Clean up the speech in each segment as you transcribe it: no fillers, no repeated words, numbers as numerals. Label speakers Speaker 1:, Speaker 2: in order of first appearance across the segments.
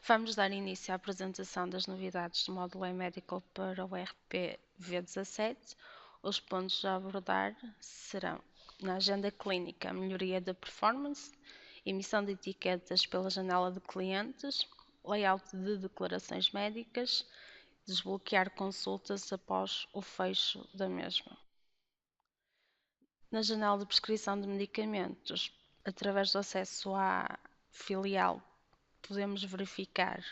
Speaker 1: Vamos dar início à apresentação das novidades do módulo E-Medical para o ERP V17. Os pontos a abordar serão: na agenda clínica, a melhoria da performance, emissão de etiquetas pela janela de clientes, layout de declarações médicas, desbloquear consultas após o fecho da mesma. Na janela de prescrição de medicamentos, através do acesso à filial, podemos verificar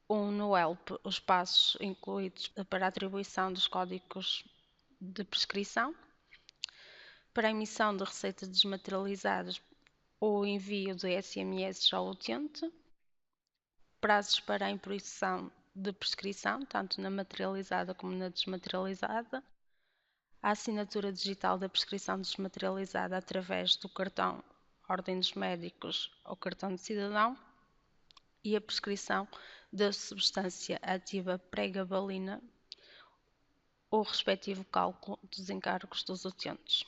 Speaker 1: no HELP os passos incluídos para a atribuição dos códigos de prescrição, para a emissão de receitas desmaterializadas ou envio de SMS ao utente, prazos para a impressão de prescrição, tanto na materializada como na desmaterializada, a assinatura digital da prescrição desmaterializada através do cartão Ordem dos Médicos ou cartão de cidadão e a prescrição da substância ativa pregabalina, o respectivo cálculo dos encargos dos utentes.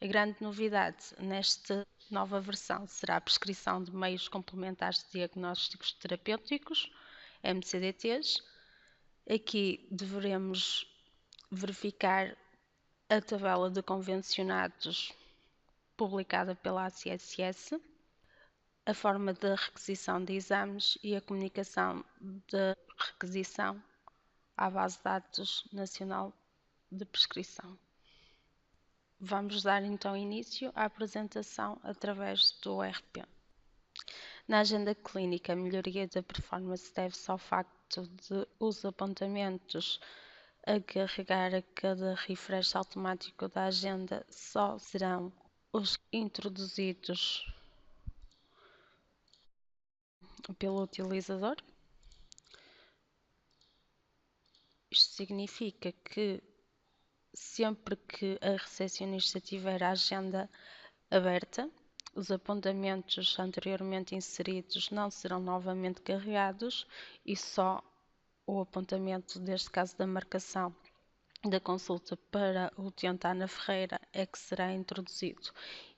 Speaker 1: A grande novidade nesta nova versão será a prescrição de meios complementares de diagnósticos terapêuticos, MCDTs. Aqui deveremos verificar a tabela de convencionados publicada pela ACSS, a forma de requisição de exames e a comunicação de requisição à base de dados nacional de prescrição. Vamos dar então início à apresentação através do ERP. Na agenda clínica, a melhoria da performance deve-se ao facto de os apontamentos a carregar a cada refresh automático da agenda só serão os introduzidos pelo utilizador. Isto significa que sempre que a recepcionista tiver a agenda aberta, os apontamentos anteriormente inseridos não serão novamente carregados e só o apontamento, neste caso da marcação da consulta para o utente Ana Ferreira, é que será introduzido.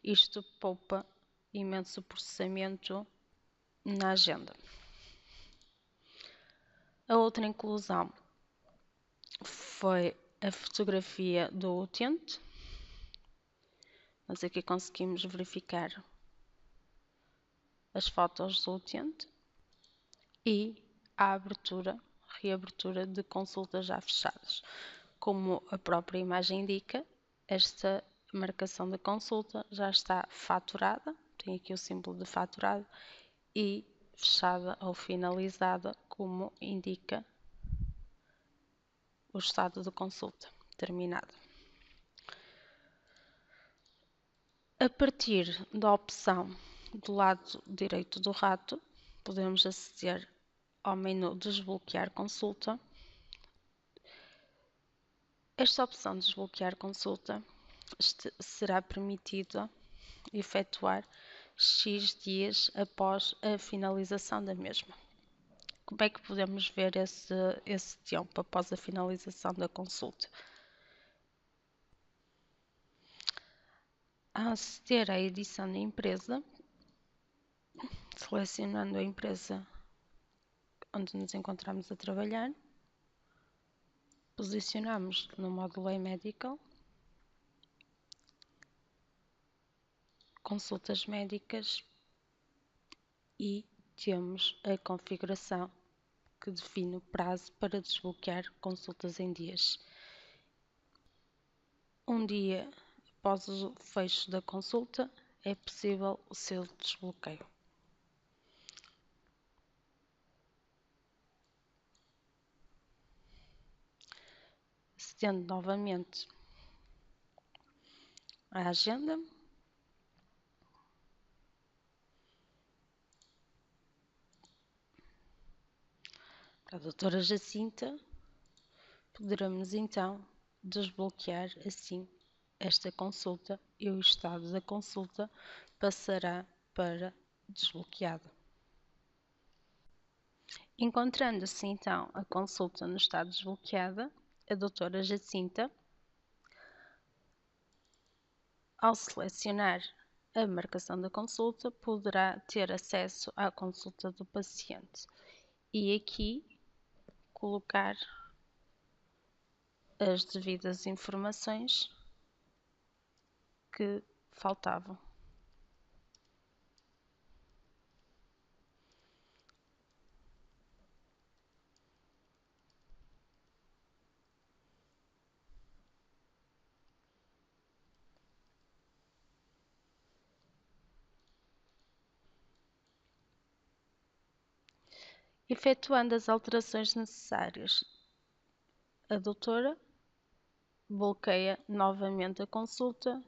Speaker 1: Isto poupa imenso processamento na agenda. A outra inclusão foi a fotografia do utente. Nós aqui conseguimos verificar as fotos do utente e a reabertura de consultas já fechadas. Como a própria imagem indica, esta marcação da consulta já está faturada, tem aqui o símbolo de faturado, e fechada ou finalizada, como indica o estado de consulta terminado. A partir da opção do lado direito do rato, podemos aceder ao menu Desbloquear consulta. Esta opção de desbloquear consulta será permitida efetuar X dias após a finalização da mesma. Como é que podemos ver esse tempo após a finalização da consulta? A aceder à edição da empresa, selecionando a empresa onde nos encontramos a trabalhar, posicionamos no módulo E-Medical, consultas médicas, e temos a configuração que define o prazo para desbloquear consultas em dias. Um dia após o fecho da consulta, é possível o seu desbloqueio. Acedendo novamente à agenda, para a doutora Jacinta, poderemos então desbloquear assim esta consulta e o estado da consulta passará para desbloqueado. Encontrando-se então a consulta no estado desbloqueada, a doutora Jacinta, ao selecionar a marcação da consulta, poderá ter acesso à consulta do paciente e aqui colocar as devidas informações que faltavam. Efetuando as alterações necessárias, a doutora bloqueia novamente a consulta,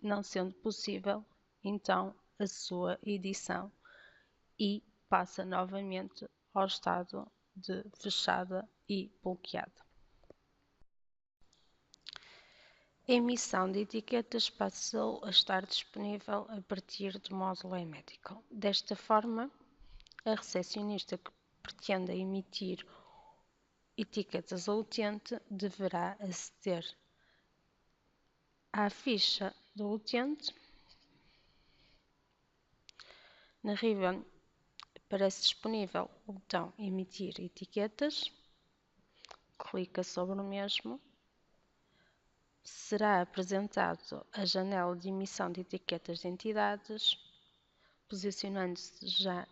Speaker 1: não sendo possível, então, a sua edição e passa novamente ao estado de fechada e bloqueada. A emissão de etiquetas passou a estar disponível a partir do módulo e-medical. Desta forma, a recepcionista que pretenda emitir etiquetas ao utente deverá aceder à ficha do utente. Na ribbon aparece disponível o botão emitir etiquetas, clica sobre o mesmo, será apresentado a janela de emissão de etiquetas de entidades, posicionando-se já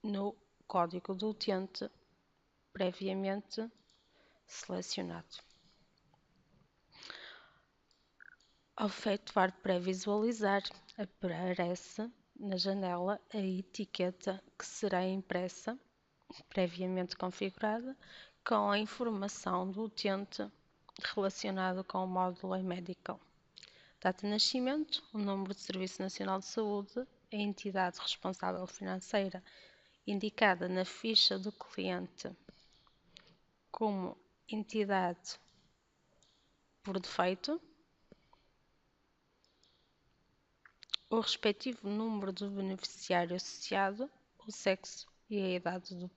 Speaker 1: no código do utente previamente selecionado. Ao efetuar pré-visualizar, aparece na janela a etiqueta que será impressa, previamente configurada, com a informação do utente relacionado com o módulo e-medical. Data de nascimento, o número de Serviço Nacional de Saúde, a entidade responsável financeira indicada na ficha do cliente como entidade por defeito, o respectivo número do beneficiário associado, o sexo e a idade do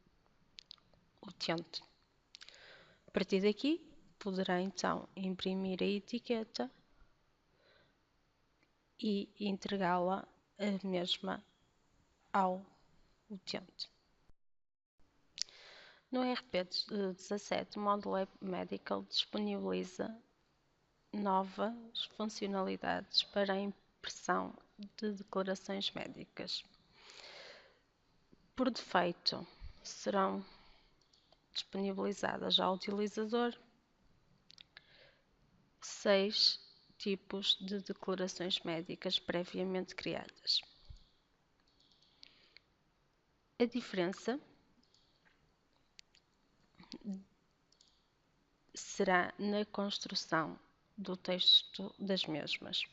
Speaker 1: utente. A partir daqui, poderá então imprimir a etiqueta e entregá-la a mesma ao utente. No RP17, o módulo e-medical disponibiliza novas funcionalidades para a impressão de declarações médicas. Por defeito, serão disponibilizadas ao utilizador 6 tipos de declarações médicas previamente criadas. A diferença será na construção do texto das mesmas.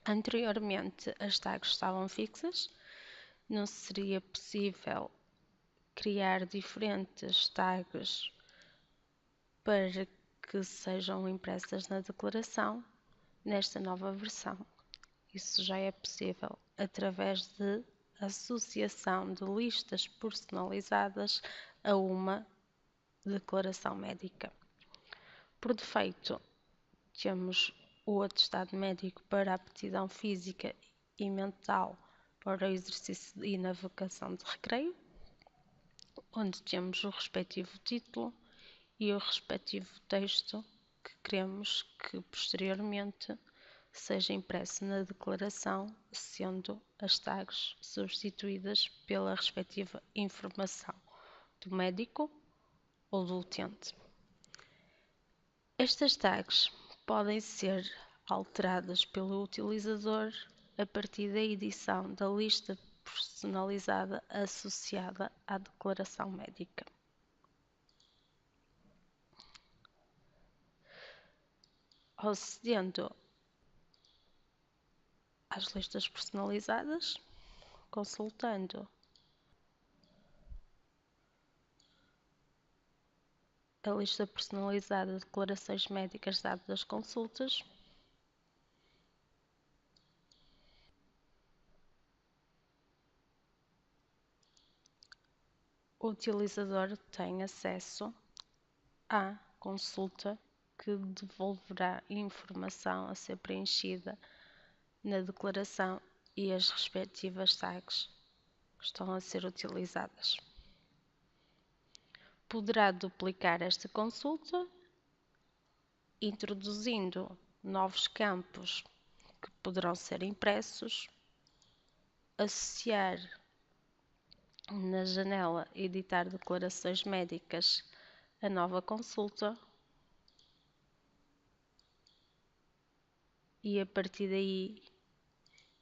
Speaker 1: Anteriormente, as tags estavam fixas, não seria possível criar diferentes tags para que sejam impressas na declaração. Nesta nova versão, isso já é possível através de associação de listas personalizadas a uma declaração médica. Por defeito, temos o atestado médico para a aptidão física e mental para o exercício e navegação de recreio, onde temos o respectivo título e o respectivo texto que queremos que posteriormente seja impresso na declaração, sendo as tags substituídas pela respectiva informação do médico ou do utente. Estas tags podem ser alteradas pelo utilizador a partir da edição da lista personalizada associada à declaração médica. Acedendo às listas personalizadas, consultando a lista personalizada de declarações médicas dadas das consultas, o utilizador tem acesso à consulta que devolverá informação a ser preenchida na declaração e as respectivas tags que estão a ser utilizadas. Poderá duplicar esta consulta, introduzindo novos campos que poderão ser impressos, associar na janela Editar declarações médicas a nova consulta e a partir daí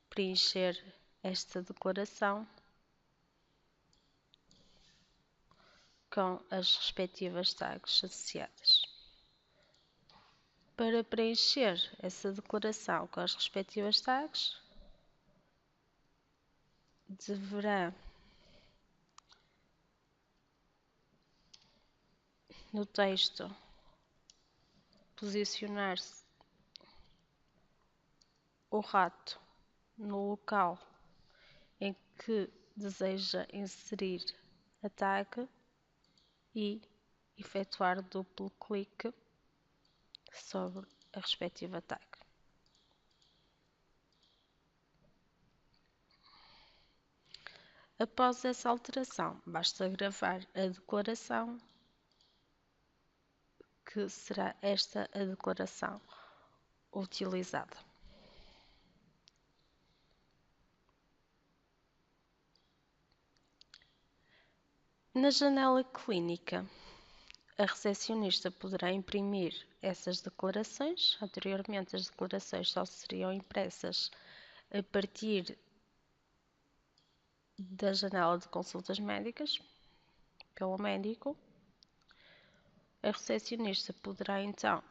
Speaker 1: preencher esta declaração com as respectivas tags associadas. Para preencher essa declaração com as respectivas tags, deverá no texto posicionar-se o rato no local em que deseja inserir a tag e efetuar duplo clique sobre a respectiva tag. Após essa alteração, basta gravar a declaração, que será esta a declaração utilizada. Na janela clínica, a recepcionista poderá imprimir essas declarações. Anteriormente, as declarações só seriam impressas a partir da janela de consultas médicas, pelo médico. A recepcionista poderá então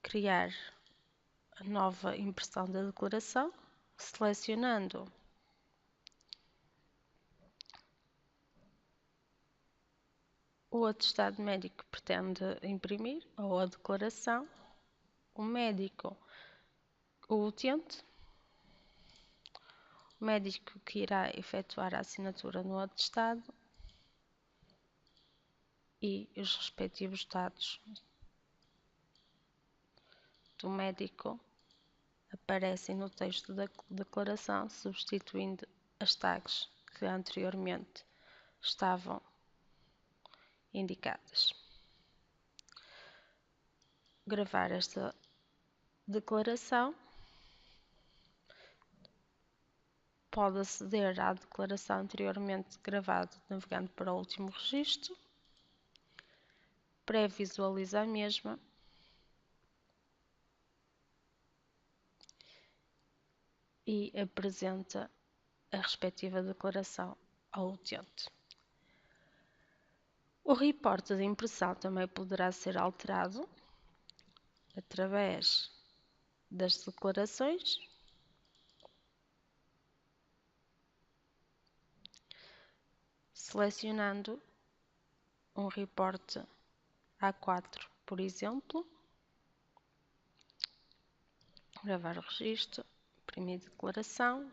Speaker 1: criar a nova impressão da declaração, selecionando o atestado médico que pretende imprimir ou a declaração, o médico, o utente, o médico que irá efetuar a assinatura no atestado e os respectivos dados do médico aparecem no texto da declaração, substituindo as tags que anteriormente estavam indicadas. Gravar esta declaração. Pode aceder à declaração anteriormente gravada navegando para o último registro, pré-visualiza a mesma e apresenta a respectiva declaração ao utente. O reporte de impressão também poderá ser alterado através das declarações, selecionando um reporte A4, por exemplo, gravar o registro, imprimir declaração,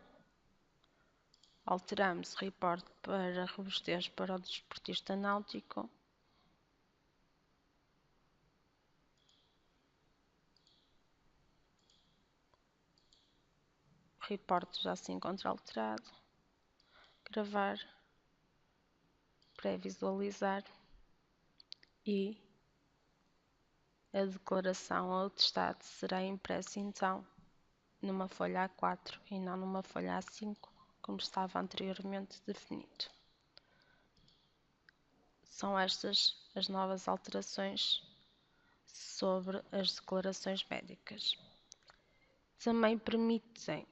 Speaker 1: alteramos o reporte para robustez para o desportista náutico, o reporte já se encontra alterado, gravar, pré-visualizar e a declaração ou atestado será impressa então numa folha A4 e não numa folha A5, como estava anteriormente definido. São estas as novas alterações sobre as declarações médicas. Também permitem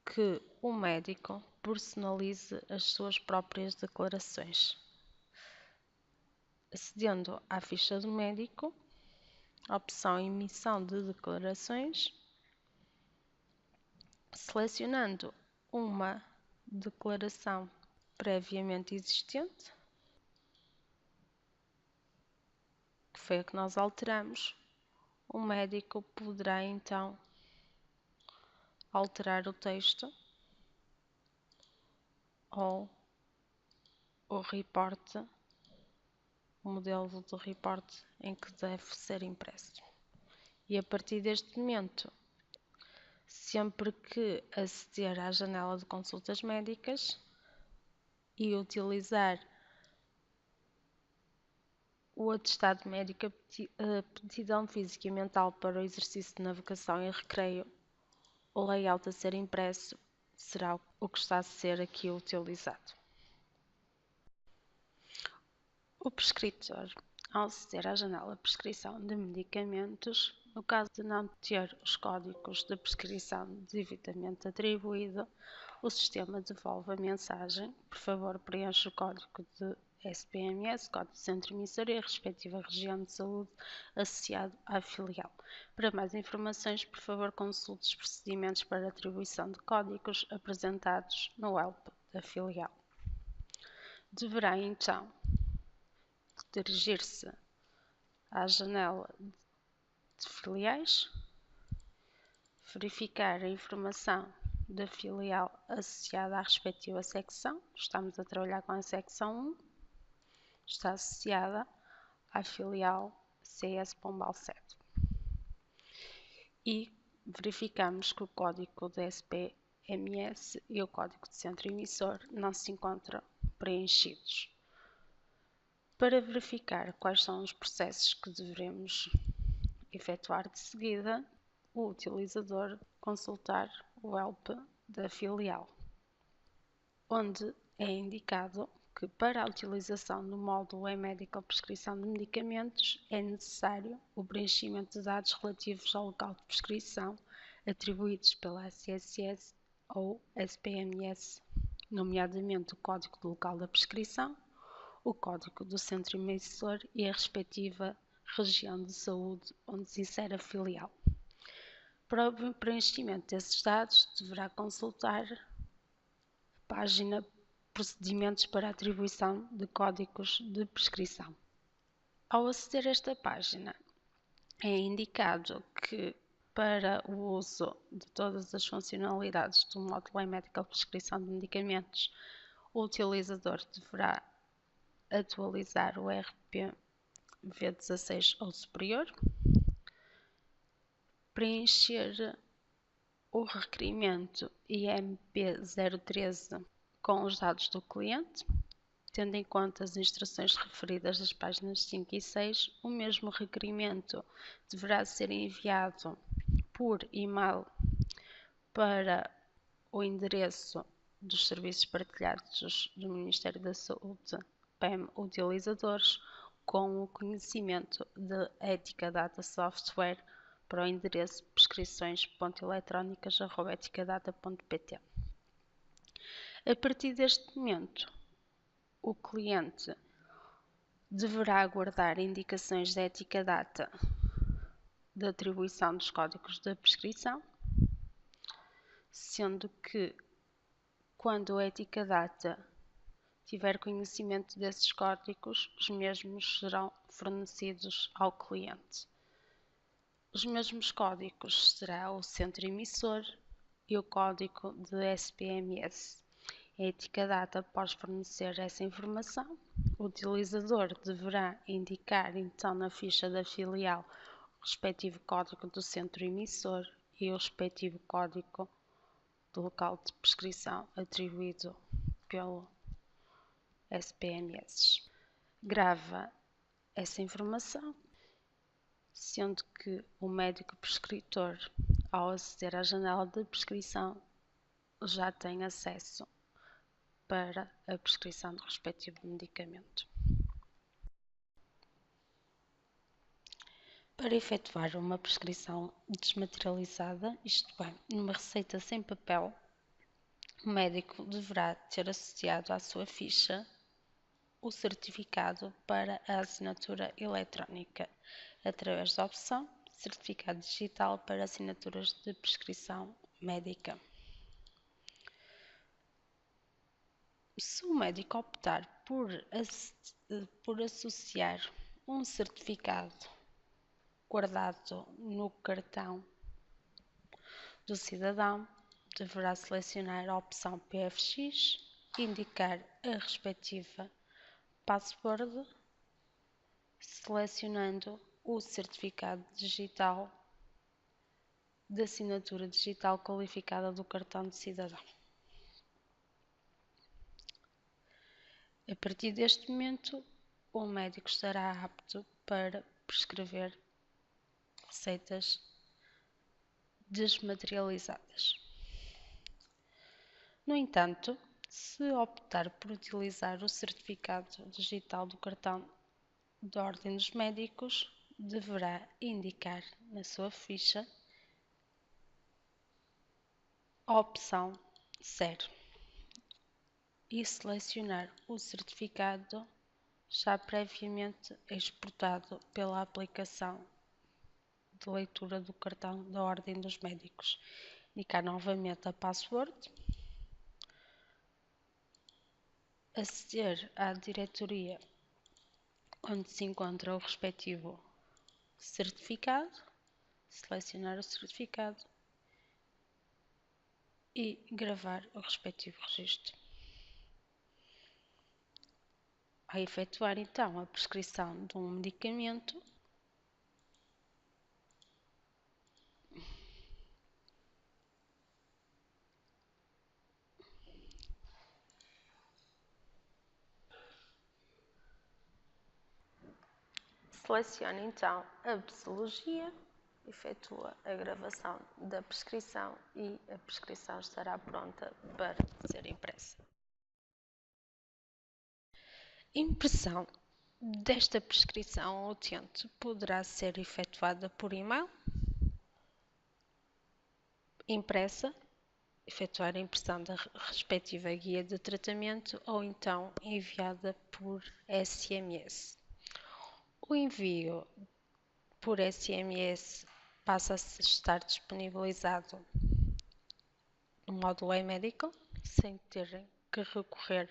Speaker 1: que o médico personalize as suas próprias declarações. Acedendo à ficha do médico, opção Emissão de declarações, selecionando uma declaração previamente existente, que foi a que nós alteramos, o médico poderá então alterar o texto ou o reporte, o modelo do reporte em que deve ser impresso. E a partir deste momento, sempre que aceder à janela de consultas médicas e utilizar o atestado médico, aptidão física e mental para o exercício de navegação e recreio, o layout a ser impresso será o que está a ser aqui utilizado. O prescritor, ao aceder à janela de prescrição de medicamentos, no caso de não ter os códigos de prescrição devidamente atribuído, o sistema devolve a mensagem: por favor, preencha o código de SPMS, código de centro emissor e a respectiva região de saúde associado à filial. Para mais informações, por favor, consulte os procedimentos para atribuição de códigos apresentados no help da filial. Deverá, então, dirigir-se à janela de filiais, verificar a informação da filial associada à respectiva secção. Estamos a trabalhar com a secção 1, está associada à filial CS Pombal 7. E verificamos que o código de SPMS e o código de centro emissor não se encontram preenchidos. Para verificar quais são os processos que devemos efetuar de seguida, o utilizador consultar o help da filial, onde é indicado que para a utilização do módulo e-Medical Prescrição de Medicamentos é necessário o preenchimento de dados relativos ao local de prescrição atribuídos pela ACSS ou SPMS, nomeadamente o código do local da prescrição, o código do centro emissor e a respectiva região de saúde onde se insere a filial. Para o preenchimento desses dados, deverá consultar a página Procedimentos para atribuição de códigos de prescrição. Ao aceder a esta página, é indicado que para o uso de todas as funcionalidades do módulo e-Medical Prescrição de Medicamentos, o utilizador deverá atualizar o RP V16 ou superior, preencher o requerimento IMP 013 com os dados do cliente, tendo em conta as instruções referidas das páginas 5 e 6, o mesmo requerimento deverá ser enviado por e-mail para o endereço dos serviços partilhados do Ministério da Saúde, PEM utilizadores, com o conhecimento de Ética Data Software para o endereço prescrições.eletrónicas@eticadata.pt. A partir deste momento, o cliente deverá aguardar indicações da Eticadata de atribuição dos códigos de prescrição, sendo que quando a Eticadata tiver conhecimento desses códigos, os mesmos serão fornecidos ao cliente. Os mesmos códigos será o centro emissor e o código de SPMS. A Eticadata, após fornecer essa informação, o utilizador deverá indicar então na ficha da filial o respectivo código do centro emissor e o respectivo código do local de prescrição atribuído pelo SPMS. Grava essa informação, sendo que o médico prescritor, ao aceder à janela de prescrição, já tem acesso para a prescrição do respectivo medicamento. Para efetuar uma prescrição desmaterializada, isto é, numa receita sem papel, o médico deverá ter associado à sua ficha o certificado para a assinatura eletrónica, através da opção Certificado Digital para assinaturas de prescrição médica. Se o médico optar por associar um certificado guardado no cartão do cidadão, deverá selecionar a opção PFX, indicar a respectiva password, selecionando o certificado digital de assinatura digital qualificada do cartão de cidadão. A partir deste momento, o médico estará apto para prescrever receitas desmaterializadas. No entanto, se optar por utilizar o certificado digital do cartão da Ordem dos Médicos, deverá indicar na sua ficha a opção 0 e selecionar o certificado já previamente exportado pela aplicação de leitura do cartão da Ordem dos Médicos. Indicar novamente a password, aceder à diretoria onde se encontra o respectivo certificado, selecionar o certificado e gravar o respectivo registro. Ao efetuar então a prescrição de um medicamento, selecione então a posologia, efetua a gravação da prescrição e a prescrição estará pronta para ser impressa. Impressão desta prescrição ao utente poderá ser efetuada por e-mail, impressa, efetuar a impressão da respectiva guia de tratamento ou então enviada por SMS. O envio por SMS passa a estar disponibilizado no módulo e-Medical, sem terem que recorrer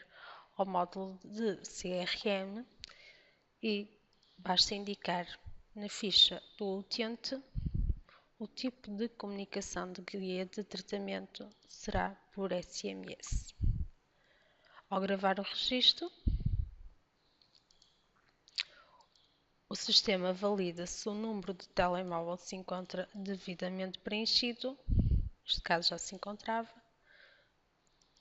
Speaker 1: ao módulo de CRM, e basta indicar na ficha do utente o tipo de comunicação de guia de tratamento será por SMS. Ao gravar o registro, o sistema valida se o número de telemóvel se encontra devidamente preenchido, neste caso já se encontrava.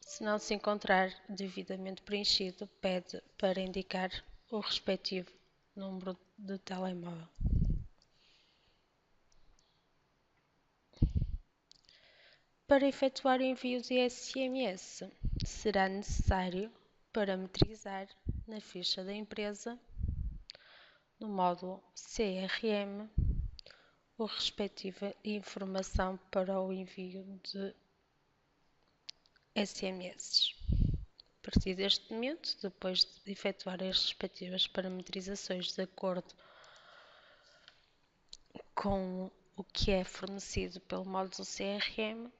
Speaker 1: Se não se encontrar devidamente preenchido, pede para indicar o respectivo número de telemóvel. Para efetuar o envio de SMS, será necessário parametrizar na ficha da empresa, no módulo CRM, a respectiva informação para o envio de SMS. A partir deste momento, depois de efetuar as respectivas parametrizações de acordo com o que é fornecido pelo módulo CRM,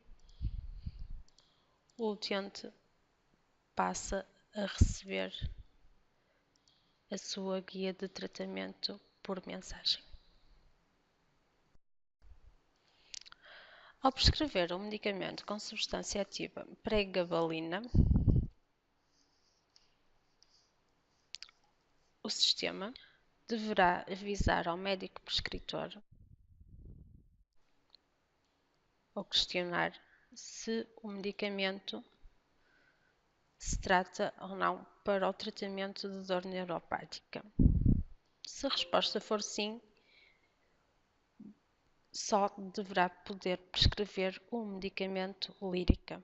Speaker 1: o utente passa a receber a sua guia de tratamento por mensagem. Ao prescrever um medicamento com substância ativa pregabalina, o sistema deverá avisar ao médico prescritor ou questionar se o medicamento se trata ou não para o tratamento de dor neuropática. Se a resposta for sim, só deverá poder prescrever o medicamento Lyrica.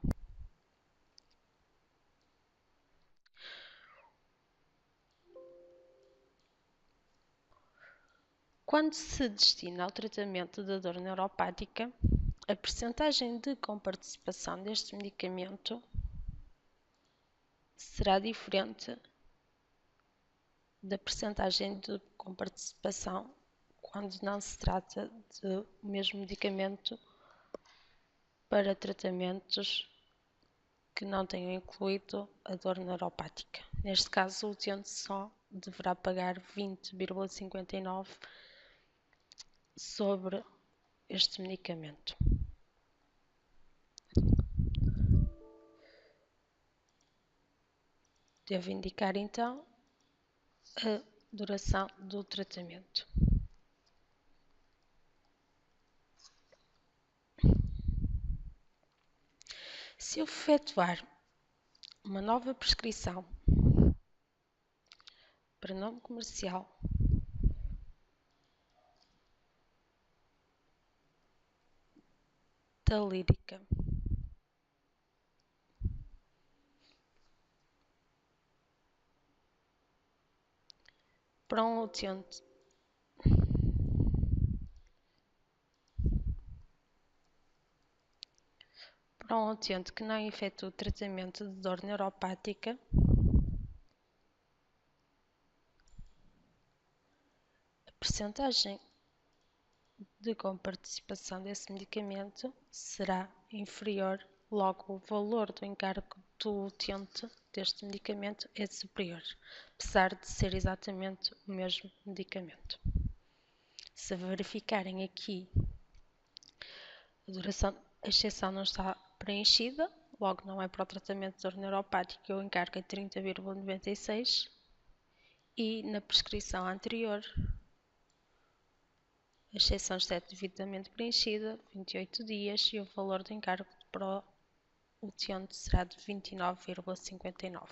Speaker 1: Quando se destina ao tratamento da dor neuropática, a percentagem de comparticipação deste medicamento será diferente da percentagem de comparticipação quando não se trata do mesmo medicamento para tratamentos que não tenham incluído a dor neuropática. Neste caso, o utente só deverá pagar 20,59 sobre este medicamento. Devo indicar então a duração do tratamento. Se eu efetuar uma nova prescrição para nome comercial da Lírica para um utente que não efetua tratamento de dor neuropática, a percentagem de comparticipação desse medicamento será inferior, logo o valor do encargo do utente deste medicamento é superior, apesar de ser exatamente o mesmo medicamento. Se verificarem aqui a exceção não está preenchida, logo não é para o tratamento de dor neuropática, o encargo é 30,96 e na prescrição anterior a exceção está devidamente preenchida, 28 dias, e o valor do encargo para o utente será de 29,59.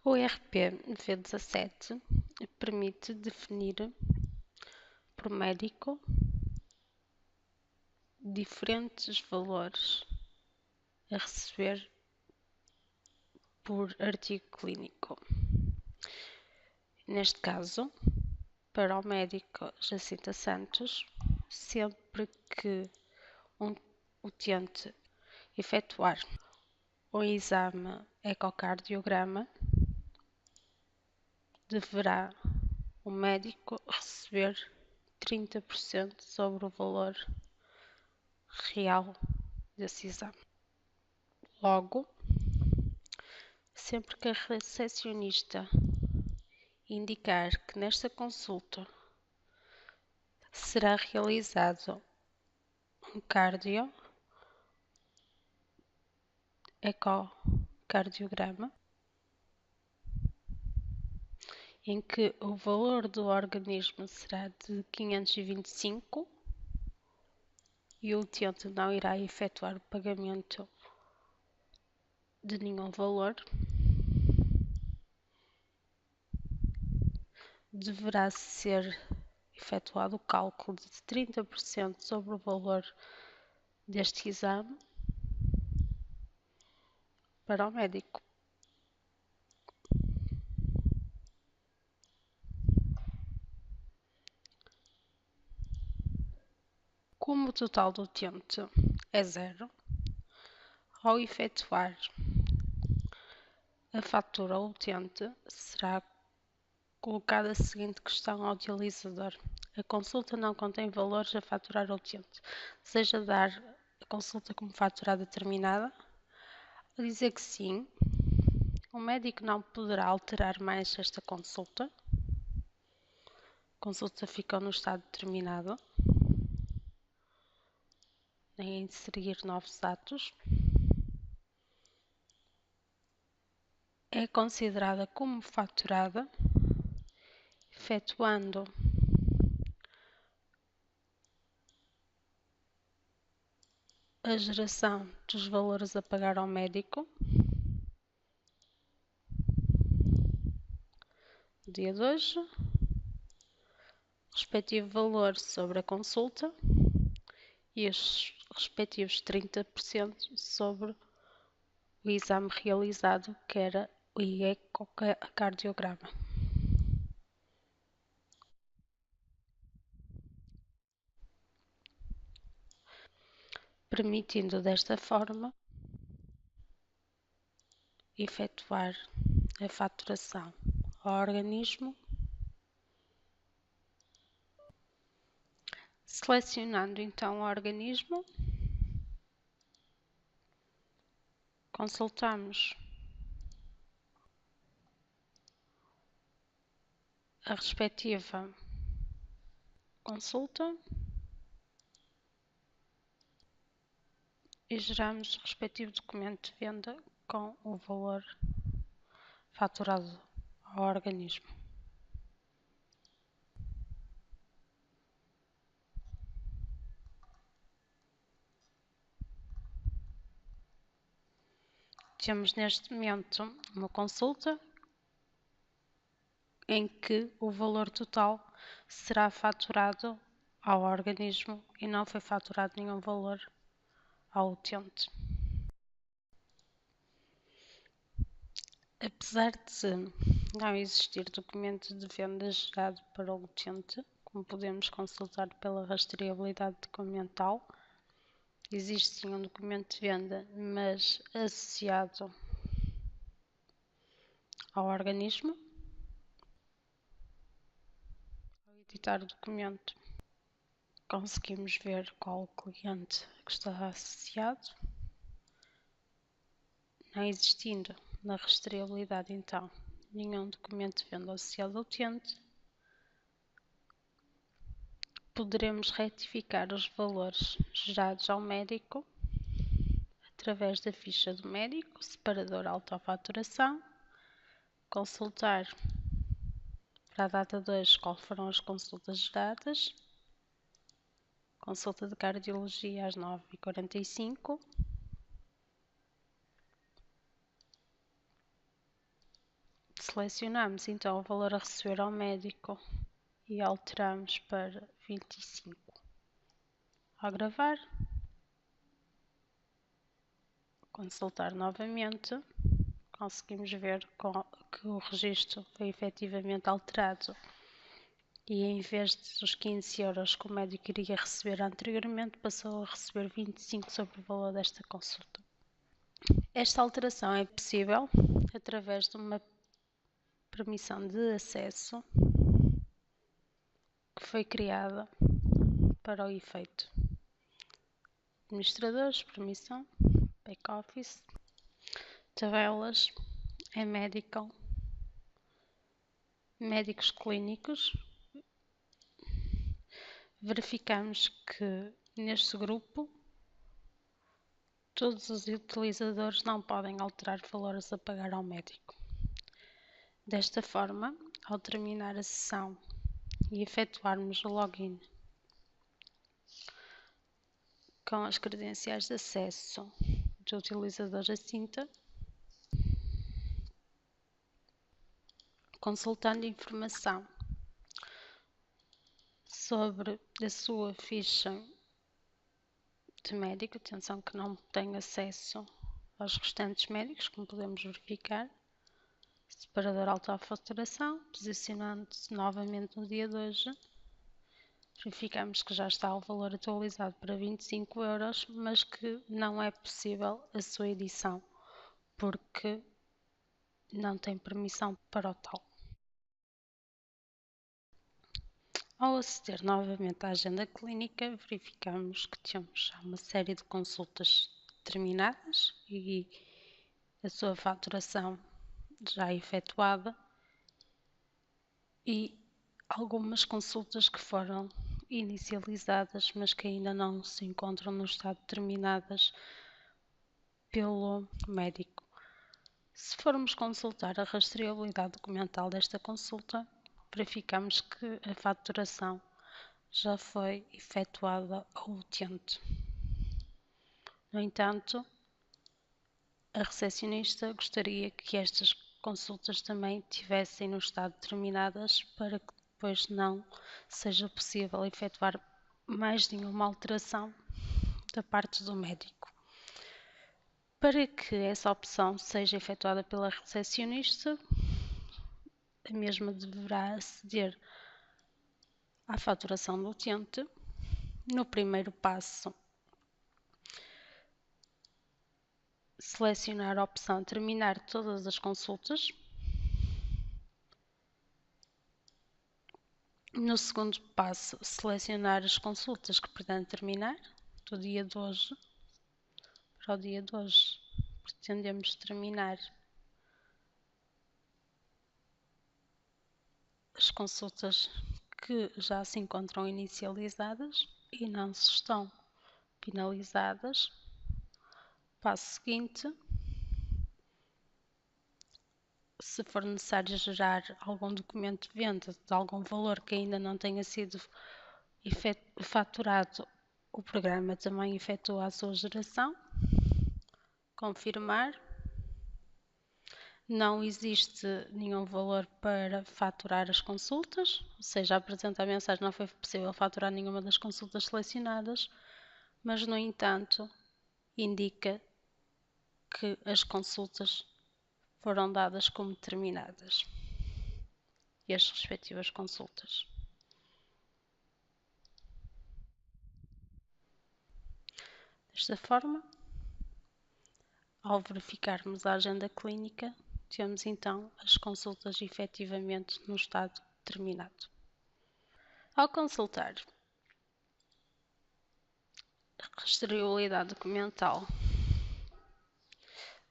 Speaker 1: O RP V17 permite definir por médico diferentes valores a receber por artigo clínico. Neste caso, para o médico Jacinta Santos, sempre que um utente efetuar o exame ecocardiograma, deverá o médico receber 30% sobre o valor real desse exame. Logo, sempre que a recepcionista indicar que nesta consulta será realizado um ecocardiograma, em que o valor do organismo será de 525 e o utente não irá efetuar o pagamento de nenhum valor, deverá ser efetuado o cálculo de 30% sobre o valor deste exame para o médico. Como o total do utente é zero, ao efetuar a fatura ao utente, será colocada a seguinte questão ao utilizador: a consulta não contém valores a faturar ao utente. Deseja dar a consulta como faturada terminada? Ao dizer que sim, o médico não poderá alterar mais esta consulta. A consulta fica no estado terminado, nem inserir novos dados. É considerada como faturada, efetuando a geração dos valores a pagar ao médico, dia de hoje, respectivo valor sobre a consulta e os respectivos 30% sobre o exame realizado, que era o ecocardiograma. Permitindo desta forma efetuar a faturação ao organismo, selecionando então o organismo, consultamos a respectiva consulta e geramos o respectivo documento de venda com o valor faturado ao organismo. Temos neste momento uma consulta em que o valor total será faturado ao organismo e não foi faturado nenhum valor ao utente. Apesar de não existir documento de venda gerado para o utente, como podemos consultar pela rastreabilidade documental, existe sim um documento de venda, mas associado ao organismo. Ao editar o documento, conseguimos ver qual o cliente que está associado. Não existindo na rastreabilidade, então, nenhum documento de venda associado ao utente, poderemos retificar os valores gerados ao médico através da ficha do médico, separador autofaturação, consultar para a data 2 quais foram as consultas geradas, consulta de cardiologia às 9h45, selecionamos então o valor a receber ao médico e alteramos para 25. Ao gravar, consultar novamente, conseguimos ver que o registro foi efetivamente alterado e em vez dos 15 euros que o médico iria receber anteriormente, passou a receber 25 sobre o valor desta consulta. Esta alteração é possível através de uma permissão de acesso que foi criada para o efeito. Administradores, permissão, back-office, tabelas, e-medical, médicos clínicos. Verificamos que neste grupo todos os utilizadores não podem alterar valores a pagar ao médico. Desta forma, ao terminar a sessão e efetuarmos o login com as credenciais de acesso do utilizador Jacinta, consultando informação sobre a sua ficha de médico, atenção que não tem acesso aos restantes médicos, como podemos verificar, separador autofaturação, posicionando-se novamente no dia de hoje, verificamos que já está o valor atualizado para 25 euros, mas que não é possível a sua edição, porque não tem permissão para o tal. Ao aceder novamente à agenda clínica, verificamos que temos já uma série de consultas terminadas e a sua faturação já efetuada e algumas consultas que foram inicializadas, mas que ainda não se encontram no estado terminadas pelo médico. Se formos consultar a rastreabilidade documental desta consulta, verificamos que a faturação já foi efetuada ao utente. No entanto, a recepcionista gostaria que estas consultas também tivessem no estado terminadas para que depois não seja possível efetuar mais nenhuma alteração da parte do médico. Para que essa opção seja efetuada pela recepcionista, a mesma deverá aceder à faturação do utente. No primeiro passo, selecionar a opção terminar todas as consultas. No segundo passo, selecionar as consultas que pretende terminar do dia de hoje. Para o dia de hoje, pretendemos terminar as consultas que já se encontram inicializadas e não se estão finalizadas. Passo seguinte, se for necessário gerar algum documento de venda de algum valor que ainda não tenha sido faturado, o programa também efetua a sua geração. Confirmar. Não existe nenhum valor para faturar as consultas, ou seja, apresenta a mensagem, não foi possível faturar nenhuma das consultas selecionadas, mas, no entanto, indica que as consultas foram dadas como terminadas e as respectivas consultas. Desta forma, ao verificarmos a agenda clínica, temos então as consultas efetivamente no estado terminado. Ao consultar a rastreabilidade documental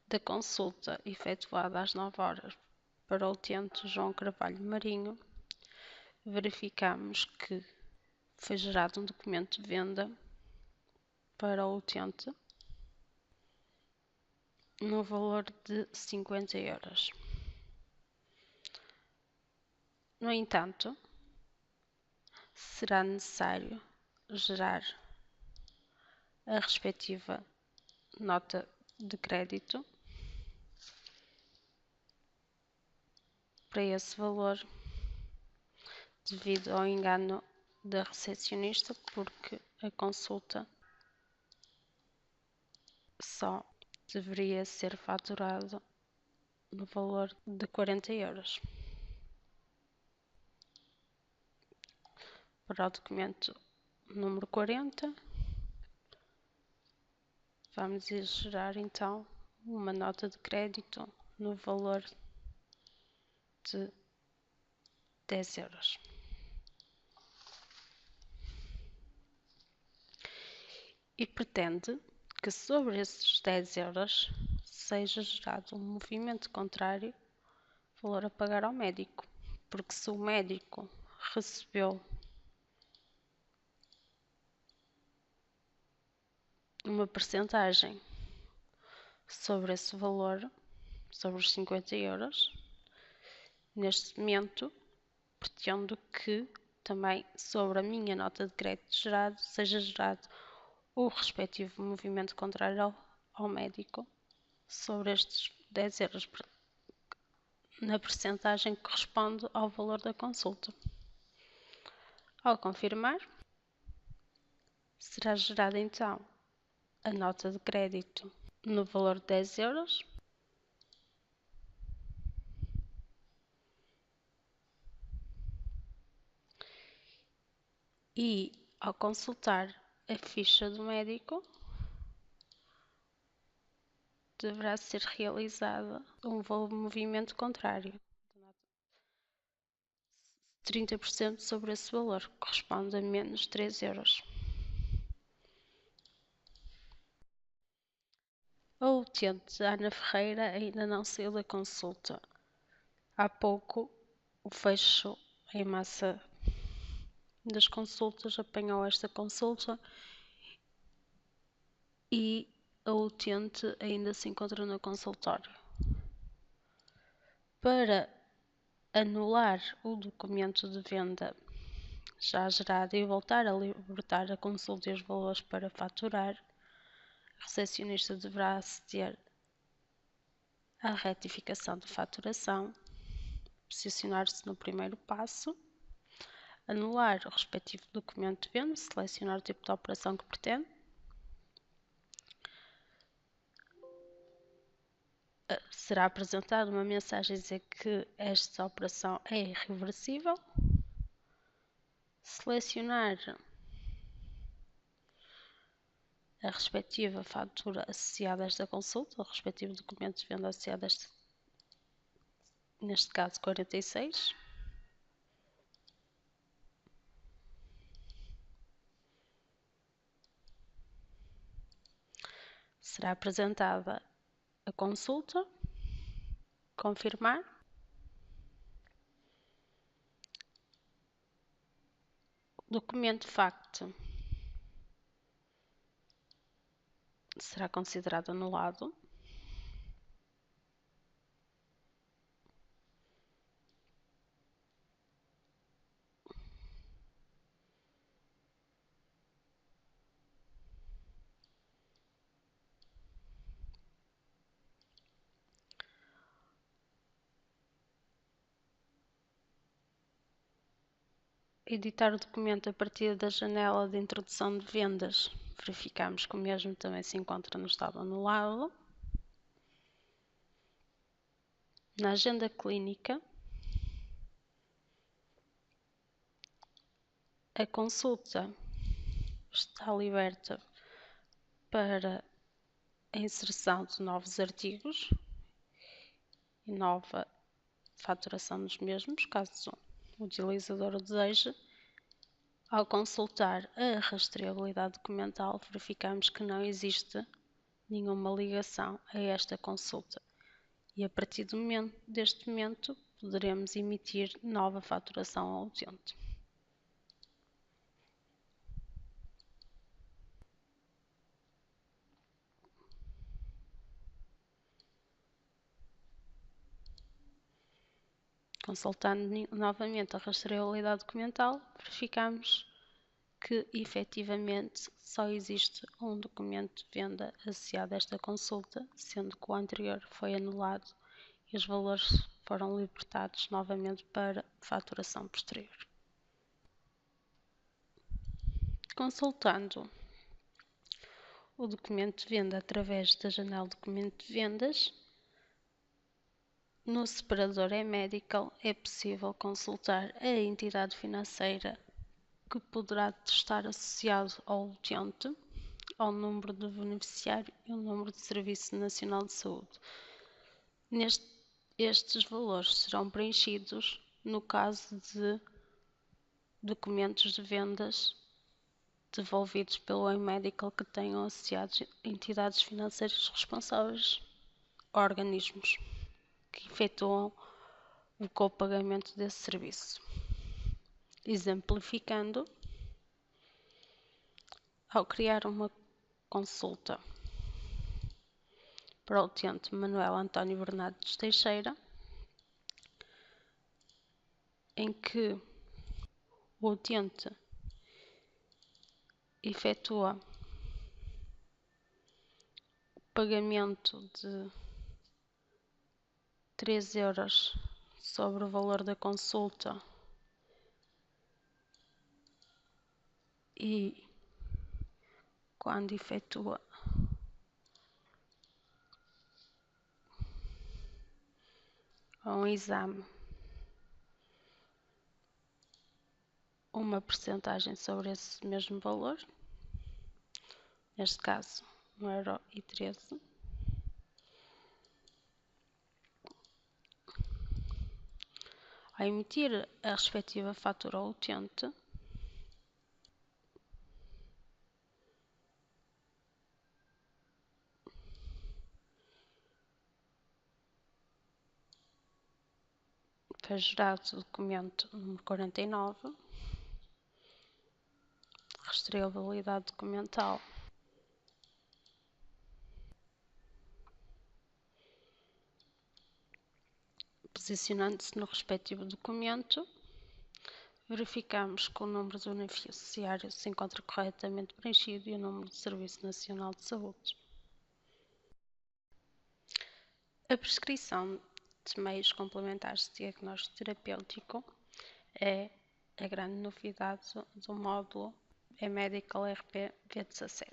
Speaker 1: da consulta efetuada às 9 horas para o utente João Carvalho Marinho, verificamos que foi gerado um documento de venda para o utente no valor de 50 euros. No entanto, será necessário gerar a respectiva nota de crédito para esse valor, devido ao engano da recepcionista, porque a consulta só deveria ser faturado no valor de 40 euros. Para o documento número 40, vamos gerar então uma nota de crédito no valor de 10 euros. E pretende que sobre esses 10 euros seja gerado um movimento contrário, valor a pagar ao médico, porque se o médico recebeu uma percentagem sobre esse valor, sobre os 50 euros, neste momento pretendo que também sobre a minha nota de crédito gerado seja gerado o respectivo movimento contrário ao médico sobre estes 10 euros na percentagem que corresponde ao valor da consulta. Ao confirmar, será gerada então a nota de crédito no valor de 10 euros e, ao consultar a ficha do médico, deverá ser realizado um movimento contrário, 30% sobre esse valor, que corresponde a menos 3 euros. A utente Ana Ferreira ainda não saiu da consulta. Há pouco, o fecho em massa das consultas apanhou esta consulta e a utente ainda se encontra no consultório. Para anular o documento de venda já gerado e voltar a libertar a consulta e os valores para faturar, a recepcionista deverá aceder à retificação de faturação, posicionar-se no primeiro passo, anular o respectivo documento de venda, selecionar o tipo de operação que pretende, será apresentada uma mensagem a dizer que esta operação é irreversível, selecionar a respectiva fatura associada a esta consulta, o respectivo documento de venda associado a este, neste caso 46, será apresentada a consulta, confirmar, o documento de facto será considerado anulado. editar o documento a partir da janela de introdução de vendas, verificamos que o mesmo também se encontra no estado anulado. Na agenda clínica, a consulta está liberta para a inserção de novos artigos e nova faturação dos mesmos, caso o utilizador o deseje. Ao consultar a rastreabilidade documental, verificamos que não existe nenhuma ligação a esta consulta e a partir deste momento poderemos emitir nova faturação ao utente. Consultando novamente a rastreabilidade documental, verificamos que efetivamente só existe um documento de venda associado a esta consulta, sendo que o anterior foi anulado e os valores foram libertados novamente para faturação posterior. Consultando o documento de venda através da janela Documento de Vendas, no separador e-Medical é possível consultar a entidade financeira que poderá estar associado ao utente, ao número de beneficiário e ao número de Serviço Nacional de Saúde. Estes valores serão preenchidos no caso de documentos de vendas devolvidos pelo e-Medical que tenham associados entidades financeiras responsáveis, organismos que efetuam o copagamento desse serviço. Exemplificando, ao criar uma consulta para o utente Manuel António Bernardes Teixeira, em que o utente efetua o pagamento de 3 euros sobre o valor da consulta e quando efetua um exame, uma percentagem sobre esse mesmo valor, neste caso 1,13 €. Ao emitir a respectiva fatura ao utente, foi gerado o documento número 49, rastreabilidade documental. Posicionando-se no respectivo documento, verificamos que o número do beneficiário se encontra corretamente preenchido e o número do Serviço Nacional de Saúde. A prescrição de meios complementares de diagnóstico terapêutico é a grande novidade do módulo e-Medical RP V17.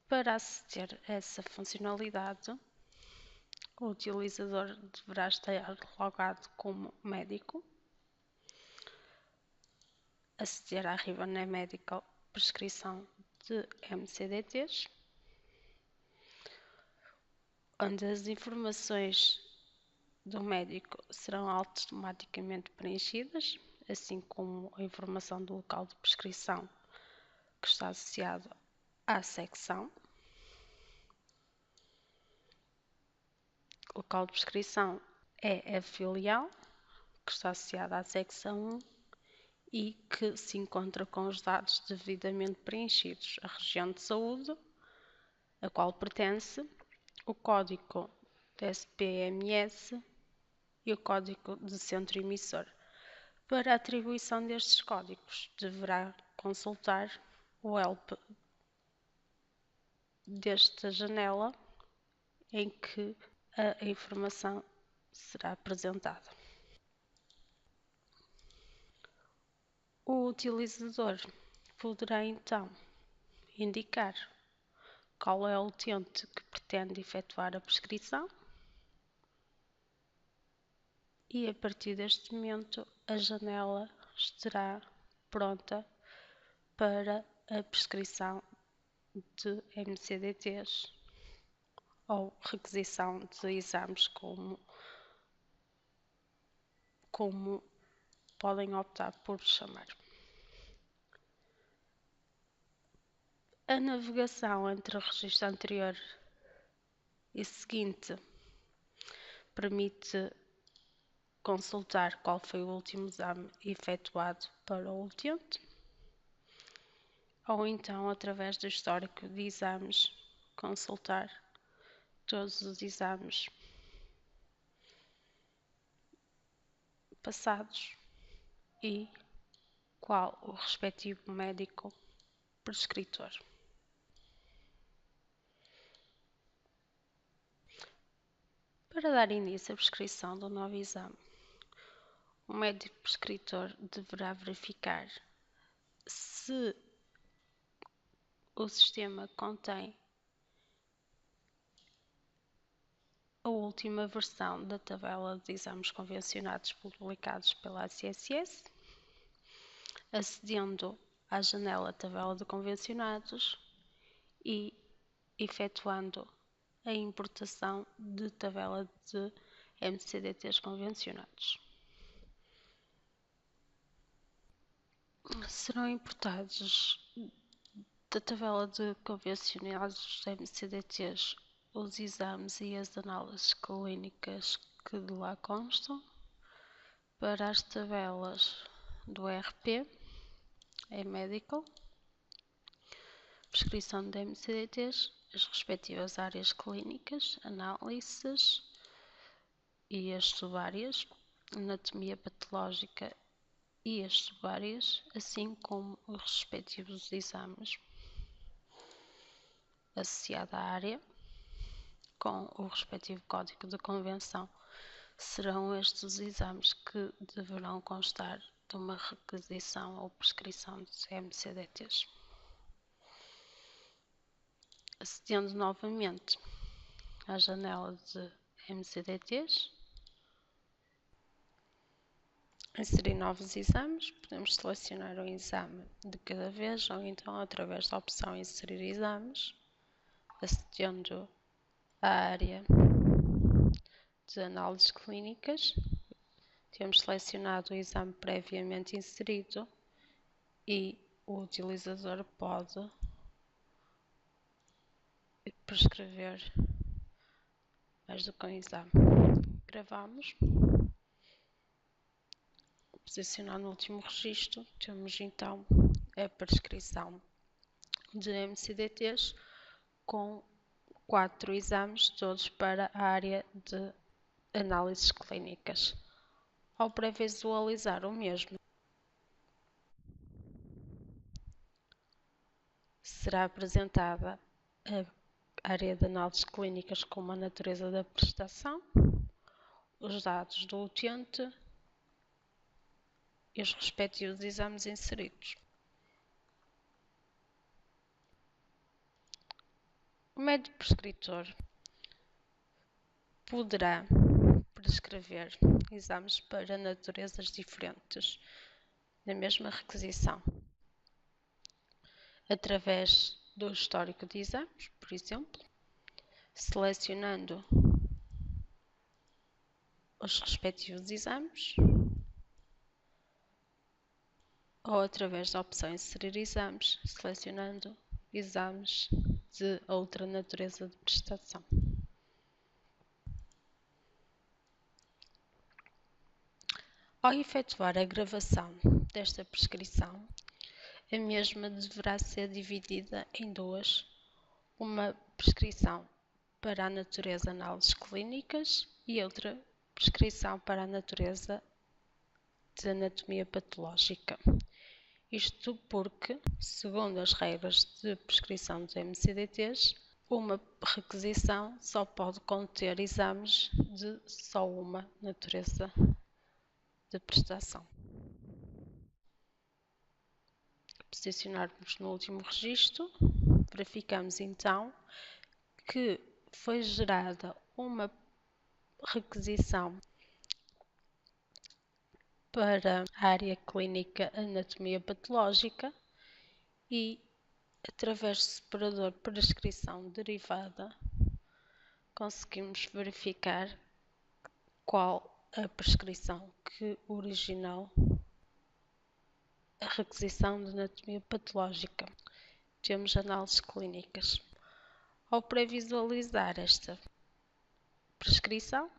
Speaker 1: Para aceder a essa funcionalidade, o utilizador deverá estar logado como médico, aceder à Ribbon e-Medical prescrição de MCDTs, onde as informações do médico serão automaticamente preenchidas, assim como a informação do local de prescrição que está associado à secção. O local de prescrição é a filial, que está associada à secção 1 e que se encontra com os dados devidamente preenchidos. A região de saúde, a qual pertence, o código de SPMS e o código de centro emissor. Para a atribuição destes códigos, deverá consultar o help desta janela em que a informação será apresentada. O utilizador poderá então indicar qual é o utente que pretende efetuar a prescrição e, a partir deste momento, a janela estará pronta para a prescrição de MCDTs ou requisição de exames, como podem optar por chamar. A navegação entre o registro anterior e seguinte permite consultar qual foi o último exame efetuado para o utente, ou então, através do histórico de exames, consultar todos os exames passados e qual o respectivo médico prescritor. Para dar início à prescrição do novo exame, o médico prescritor deverá verificar se o sistema contém a última versão da tabela de exames convencionados publicados pela ACSS, acedendo à janela Tabela de Convencionados e efetuando a importação de tabela de MCDTs convencionados. Serão importados da tabela de convencionados de MCDTs os exames e as análises clínicas que de lá constam. Para as tabelas do RP, Medical, prescrição de MCDTs, as respectivas áreas clínicas, análises e as subáreas, anatomia patológica e as subáreas, assim como os respectivos exames associados à área, com o respectivo código de convenção. Serão estes os exames que deverão constar de uma requisição ou prescrição de MCDTs. Acedendo novamente à janela de MCDTs, inserir novos exames, podemos selecionar um exame de cada vez ou então através da opção inserir exames, acedendo à área de análises clínicas, temos selecionado o exame previamente inserido e o utilizador pode prescrever mais do que um exame. Gravamos. Posicionar no último registro, temos então a prescrição de MCDTs com 4 exames, todos para a área de análises clínicas. Ao pré-visualizar o mesmo, será apresentada a área de análises clínicas com a natureza da prestação, os dados do utente e os respectivos exames inseridos. O médico prescritor poderá prescrever exames para naturezas diferentes da mesma requisição, através do histórico de exames, por exemplo, selecionando os respectivos exames ou através da opção inserir exames, selecionando exames de outra natureza de prestação. Ao efetuar a gravação desta prescrição, a mesma deverá ser dividida em duas, uma prescrição para a natureza de análises clínicas e outra prescrição para a natureza de anatomia patológica. Isto porque, segundo as regras de prescrição de MCDTs, uma requisição só pode conter exames de só uma natureza de prestação. posicionarmos no último registro, verificamos então que foi gerada uma requisição para a área clínica anatomia patológica e, através do separador prescrição derivada, conseguimos verificar qual a prescrição que originou a requisição de anatomia patológica. Temos análises clínicas. Ao pré-visualizar esta prescrição,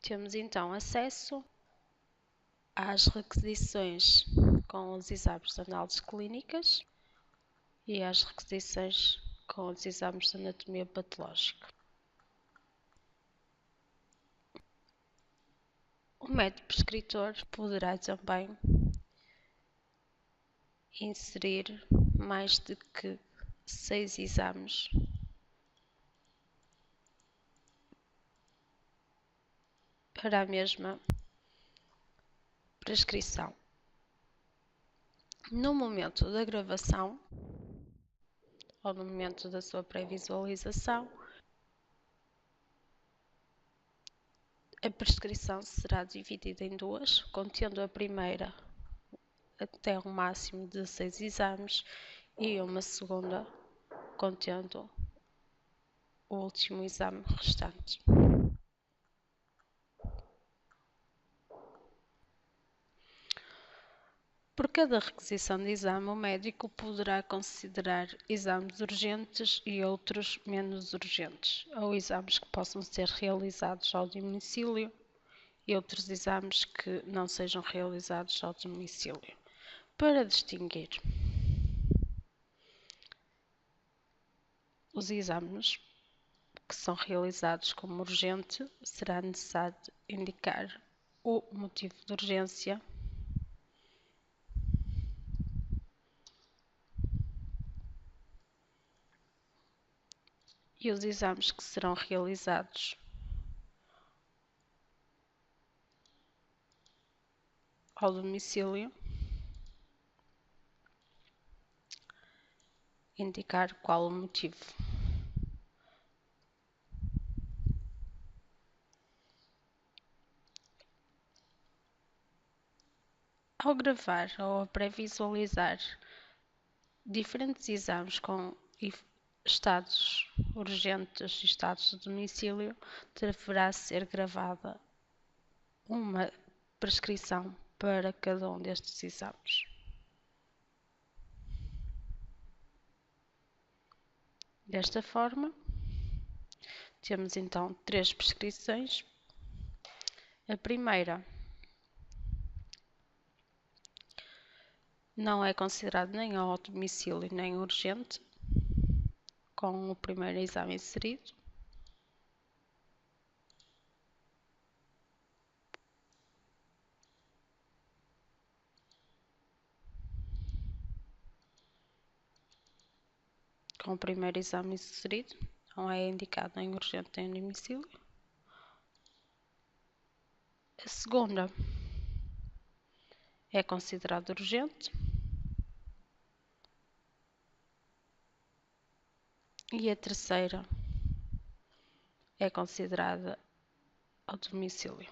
Speaker 1: temos então acesso às requisições com os exames de análises clínicas e às requisições com os exames de anatomia patológica. O médico prescritor poderá também inserir mais de que 6 exames para a mesma prescrição. No momento da gravação, ou no momento da sua pré-visualização, a prescrição será dividida em duas, contendo a primeira até um máximo de 6 exames e uma segunda contendo o último exame restante. Por cada requisição de exame, o médico poderá considerar exames urgentes e outros menos urgentes, ou exames que possam ser realizados ao domicílio e outros exames que não sejam realizados ao domicílio. Para distinguir os exames que são realizados como urgente, será necessário indicar o motivo de urgência e os exames que serão realizados ao domicílio, indicar qual o motivo. Ao gravar ou a pré-visualizar diferentes exames com estados urgentes e estados de domicílio, deverá ser gravada uma prescrição para cada um destes exames. Desta forma, temos então 3 prescrições. A primeira não é considerado nem ao domicílio nem urgente, com o primeiro exame inserido. Com o primeiro exame inserido, não é indicado nem urgente nem domicílio. A segunda é considerada urgente. E a terceira é considerada ao domicílio.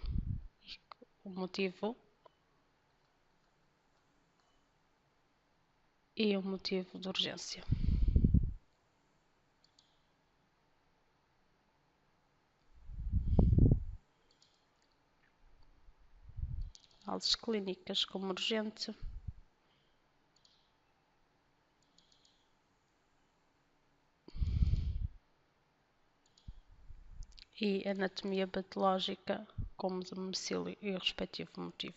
Speaker 1: O motivo e o motivo de urgência. Análises clínicas como urgente. E anatomia patológica como domicílio e o respectivo motivo.